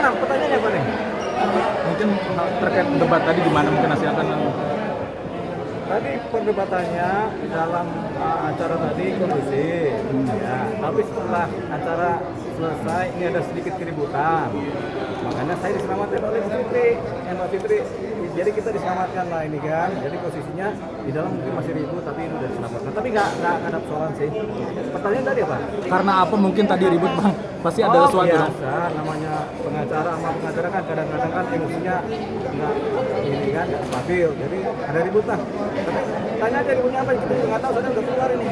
Gimana pertanyaannya Pak nih? Mungkin terkait debat tadi gimana mungkin hasil akan Tadi perdebatannya dalam acara tadi kondusif, ya. Tapi setelah acara selesai ini ada sedikit keributan. Makanya saya diselamatkan oleh Mbak Fitri. Mbak Fitri, jadi kita diselamatkan lah ini kan. Jadi posisinya di dalam mungkin masih ribut, tapi ini udah diselamatkan. Tapi nggak ada persoalan sih. Pertanyaan tadi apa? karena apa mungkin tadi ribut Bang? Pasti ada sesuatu dong. Biasa, namanya pengacara sama pengacara kan kadang-kadang kan emosinya nggak ini kan nggak stabil. Jadi ada ribut lah. Tapi tanya aja ributnya apa? Kita juga nggak tahu, soalnya udah keluar ini.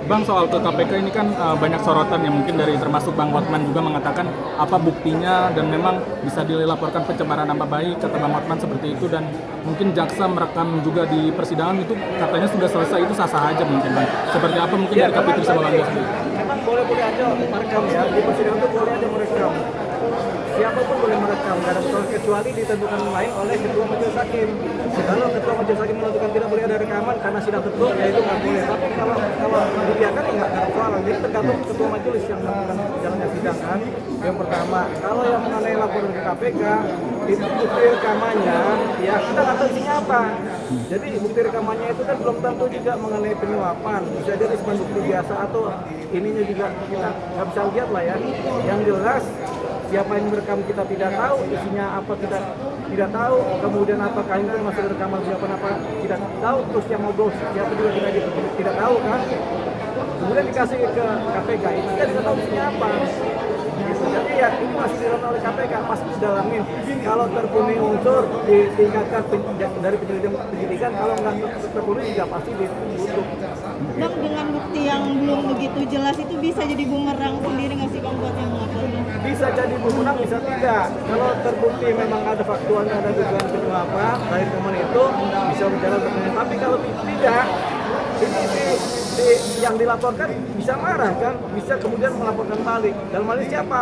Bang, soal ke KPK ini kan banyak sorotan yang mungkin dari termasuk Bang Hotman juga mengatakan apa buktinya dan memang bisa dilaporkan pencemaran nama baik, kata Bang Hotman seperti itu, dan mungkin jaksa merekam juga di persidangan itu katanya sudah selesai, itu sah-sah aja mungkin Bang. Seperti apa mungkin dari Kapitri sama Bang Gas? Memang boleh-boleh aja merekam ya, di persidangan itu boleh aja merekam. Siapapun boleh merekam, nggak ada persoalan kecuali ditentukan lain oleh ketua majelis hakim. Kalau ketua majelis hakim menentukan tidak boleh ada rekaman karena sidang tertutup, ya itu nggak boleh. Tapi kalau dibiarkan ya nggak ada persoalan. Jadi tergantung ketua majelis yang melakukan jalannya sidang kan. Yang pertama, kalau yang mengenai laporan ke KPK itu bukti rekamannya, ya kita nggak tahu isinya apa. Jadi bukti rekamannya itu kan belum tentu juga mengenai penyuapan. Bisa jadi cuma bukti biasa atau ininya juga kita nggak bisa lihat lah ya. Yang jelas siapa yang merekam kita tidak tahu, isinya apa kita tidak tahu, kemudian apakah itu masuk rekaman siapa apa tidak tahu, terus yang ngobrol siapa juga kita tidak tahu kan. Kemudian dikasih ke KPK, itu kita tidak tahu isinya apa. Jadi ya ini masih dilakukan oleh KPK, pasti didalamin. Kalau terpenuhi unsur ditingkatkan dari penyidikan, kalau nggak terpenuhi juga pasti ditutup. Bang, dengan bukti yang belum begitu jelas itu bisa jadi bumerang sendiri nggak sih Bang buat yang melapor? Bisa jadi bumerang, bisa tidak. Kalau terbukti memang ada faktualnya, ada dugaan penyuapan dari teman itu bisa berjalan seperti. Tapi kalau tidak, ini yang dilaporkan bisa marah kan, bisa kemudian melaporkan balik. Dalam hal ini siapa?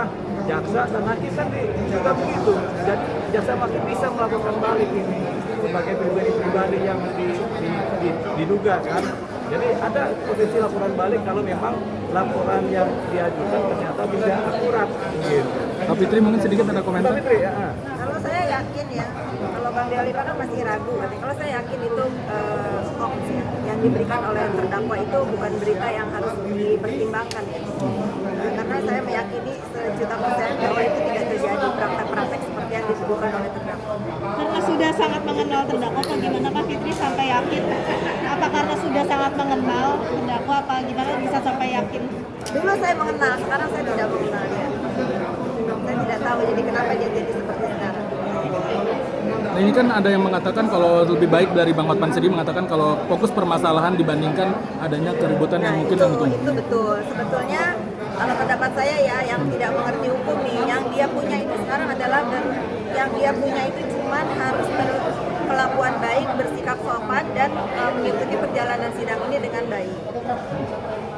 Jaksa dan hakim kan juga begitu. Jadi jaksa hakim bisa melaporkan balik ini sebagai pribadi yang diduga kan. Jadi ada potensi laporan balik kalau memang laporan yang diajukan ternyata tidak akurat. Gitu. Pak Fitri mungkin sedikit ada komentar. Pak Fitri, ya. Kalau saya yakin ya, kalau Bang Deolipa kan masih ragu, kalau saya yakin itu hoax ya, yang diberikan oleh terdakwa itu bukan berita yang harus dipertimbangkan ya. Karena saya meyakini sejuta persen bahwa itu tidak terjadi praktek-praktek seperti yang disebutkan oleh terdakwa. Karena sudah sangat mengenal terdakwa, apa gimana Pak Fitri sampai yakin? Apa karena sudah sangat mengenal terdakwa, apa gimana bisa sampai yakin? Dulu saya mengenal, sekarang saya tidak mengenal dia. Saya tidak tahu jadi kenapa dia jadi seperti sekarang. Nah, ini kan ada yang mengatakan kalau lebih baik dari Bang Hotman sendiri mengatakan kalau fokus permasalahan dibandingkan adanya keributan yang mungkin itu betul. Sebetulnya kalau pendapat saya ya, yang tidak mengerti hukum nih, yang dia punya itu sekarang adalah yang dia punya itu cuman harus berkelakuan baik, bersikap sopan dan mengikuti perjalanan sidang ini dengan baik.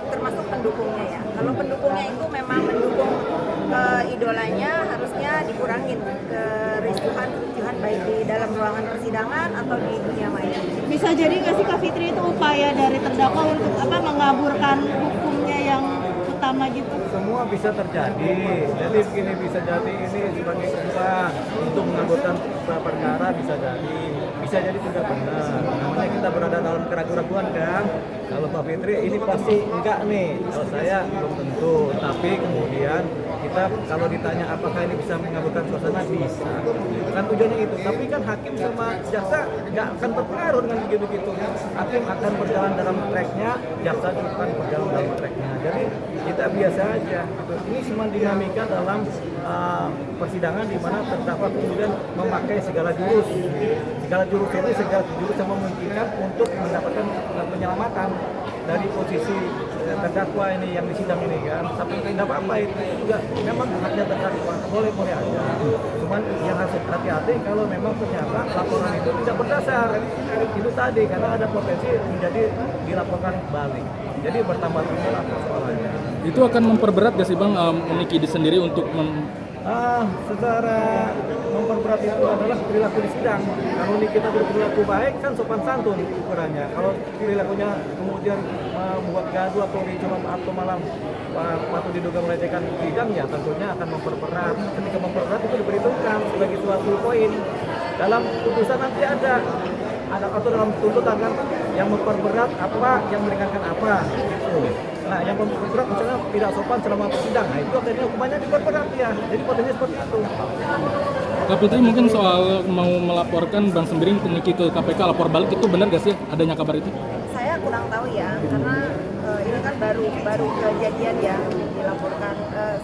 Termasuk pendukungnya ya. Kalau pendukungnya itu memang mendukung idolanya, harusnya dikurangin kericuhan baik di dalam ruangan persidangan atau di dunia maya. Bisa jadi nggak sih Kak Fitri itu upaya dari terdakwa untuk mengaburkan hukumnya yang utama gitu? Semua bisa terjadi. Jadi begini, bisa jadi ini sebagai kurban untuk mengaburkan perkara, bisa jadi tidak benar. Namanya kita berada dalam keraguan-keraguan kan. Kalau Pak Fitri ini pasti enggak nih. Kalau saya belum tentu. Tapi kemudian kita kalau ditanya apakah ini bisa mengaburkan suasana, bisa. Kan tujuannya itu. Tapi kan hakim sama jaksa nggak akan berpengaruh dengan begitu. Hakim akan berjalan dalam tracknya, jaksa juga akan berjalan dalam tracknya. Jadi kita biasa aja. Gitu. Ini semua dinamika dalam persidangan di mana terdakwa kemudian memakai segala jurus ini segala jurus yang memungkinkan untuk mendapatkan penyelamatan dari posisi terdakwa ini yang disidang ini kan. Tapi tidak apa-apa, itu juga memang haknya terdakwa, boleh aja. Cuman yang harus hati-hati kalau memang ternyata laporan itu tidak berdasar. Itu tadi karena ada potensi menjadi dilaporkan balik. Jadi bertambah-tambah persoalannya. Itu akan memperberat gak sih Bang Niki sendiri untuk secara memperberat itu adalah perilaku di sidang. Kalau ini kita berperilaku baik kan sopan santun ukurannya. Kalau perilakunya kemudian membuat gaduh atau dicoba atau malam patut diduga melecehkan sidang, ya tentunya akan memperberat. Ketika memperberat itu diberi sebagai suatu poin. Dalam putusan nanti ada atau dalam tuntutan kan yang memperberat apa, yang meringankan apa gitu. Nah, yang memperberat misalnya tidak sopan selama sidang, nah itu akhirnya hukumannya diperberat ya. Jadi potensinya seperti itu. Kak Fitri, mungkin soal mau melaporkan Bang Sembiring Niki ke KPK lapor balik itu benar gak sih adanya kabar itu? Saya kurang tahu ya, karena ini kan baru kejadian ya dilaporkan.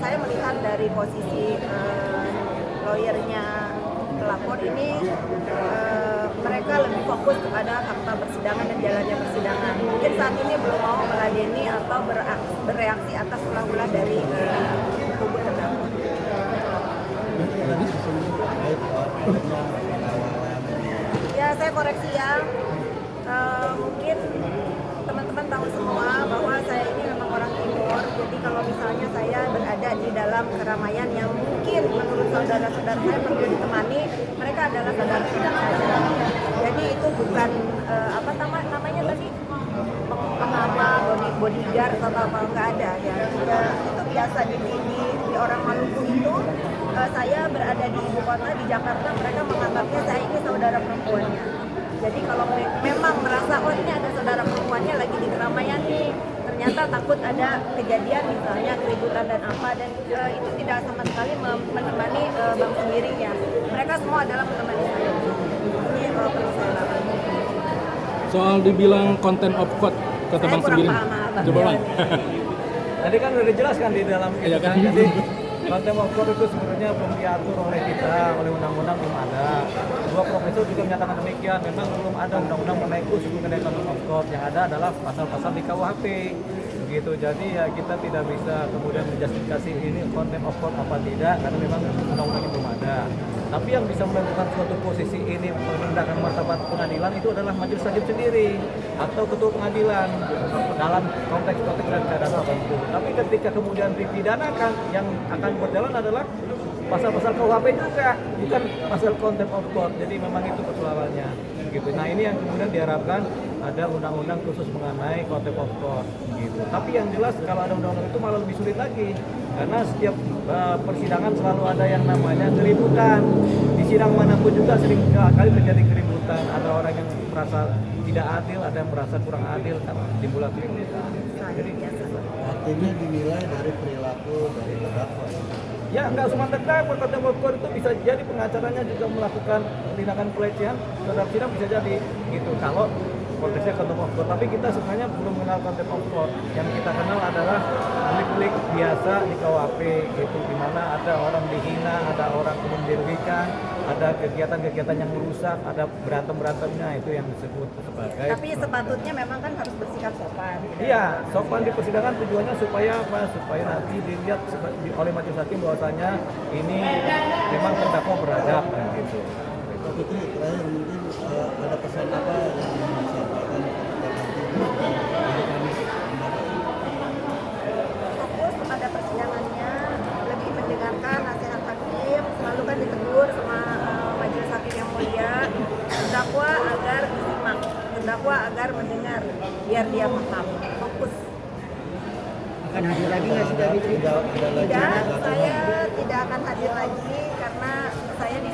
Saya melihat dari posisi lawyernya pelapor ini, mereka lebih fokus kepada fakta persidangan dan jalannya persidangan. Mungkin saat ini belum mau meladeni atau bereaksi atas ulah-ulah dari kubu terdakwa. Ya, saya koreksi ya. Mungkin teman-teman tahu semua bahwa saya ini memang orang timur. Jadi kalau misalnya saya berada di dalam keramaian yang mungkin menurut saudara-saudara saya perlu ditemani, mereka adalah saudara-saudara saya. Jadi itu bukan apa namanya tadi, pengawal, bodyguard atau apa, nggak ada ya. Itu biasa di orang Maluku itu. Saya berada di ibu kota di Jakarta, mereka menganggapnya saya ini saudara perempuannya. Jadi kalau memang merasa oh ini ada saudara perempuannya lagi di keramaian nih, ternyata takut ada kejadian misalnya keributan dan apa, dan itu tidak sama sekali menemani Bang Sembiring ya. Mereka semua adalah menemani saya. Ini perlu saya lakukan. Soal dibilang content of court kata Bang Sembiring. Coba Bang. Tadi kan udah dijelaskan di dalam Iya kan? jadi contempt of court itu sebenarnya belum diatur oleh kita, oleh undang-undang belum ada. Dua profesor juga menyatakan demikian, memang belum ada undang-undang mengenai khusus mengenai contempt of court. Yang ada adalah pasal-pasal di KUHP. Begitu, jadi ya kita tidak bisa kemudian menjustifikasi ini contempt of court apa tidak, karena memang undang-undangnya belum ada. Tapi yang bisa menentukan suatu posisi ini merendahkan martabat pengadilan itu adalah majelis hakim sendiri atau ketua pengadilan dalam konteks-konteks dan keadaan tertentu. Tapi ketika kemudian dipidanakan, yang akan berjalan adalah pasal-pasal KUHP juga, bukan pasal contempt of court. Jadi memang itu persoalannya. Gitu. Nah ini yang kemudian diharapkan ada undang-undang khusus mengenai contempt of court. Gitu. Tapi yang jelas kalau ada undang-undang itu malah lebih sulit lagi. Karena setiap persidangan selalu ada yang namanya keributan. Di sidang manapun juga sering kali terjadi keributan. Ada orang yang merasa tidak adil, ada yang merasa kurang adil kan timbullah keributan. Jadi artinya dinilai dari perilaku dari terdakwa. ya nggak cuma terdakwa, contempt of court itu bisa jadi pengacaranya juga melakukan tindakan pelecehan terhadap sidang, bisa jadi gitu kalau konteksnya contempt of court. Tapi kita sebenarnya belum mengenal contempt of court. Yang kita kenal adalah delik-delik biasa di KUHP gitu, di mana ada orang dihina, ada orang kemudian dirugikan, ada kegiatan-kegiatan yang merusak, ada berantem-berantemnya, itu yang disebut sebagai. Tapi sepatutnya memang kan harus bersikap sopan. Iya, sopan di persidangan tujuannya supaya apa? Supaya nanti dilihat oleh majelis hakim bahwasanya ini memang terdakwa beradab kan gitu. Pak Fitri, terakhir mungkin ada pesan apa yang disampaikan kepada Kamis mendatang? Fokus kepada persidangannya, lebih mendengarkan nasihat hakim, selalu kan ditegur sama majelis hakim yang mulia, terdakwa agar disimak, terdakwa agar mendengar, biar dia paham. Fokus. Akan hadir lagi nggak sih Kak Fitri? Tidak Tidak, saya tidak akan hadir lagi karena saya di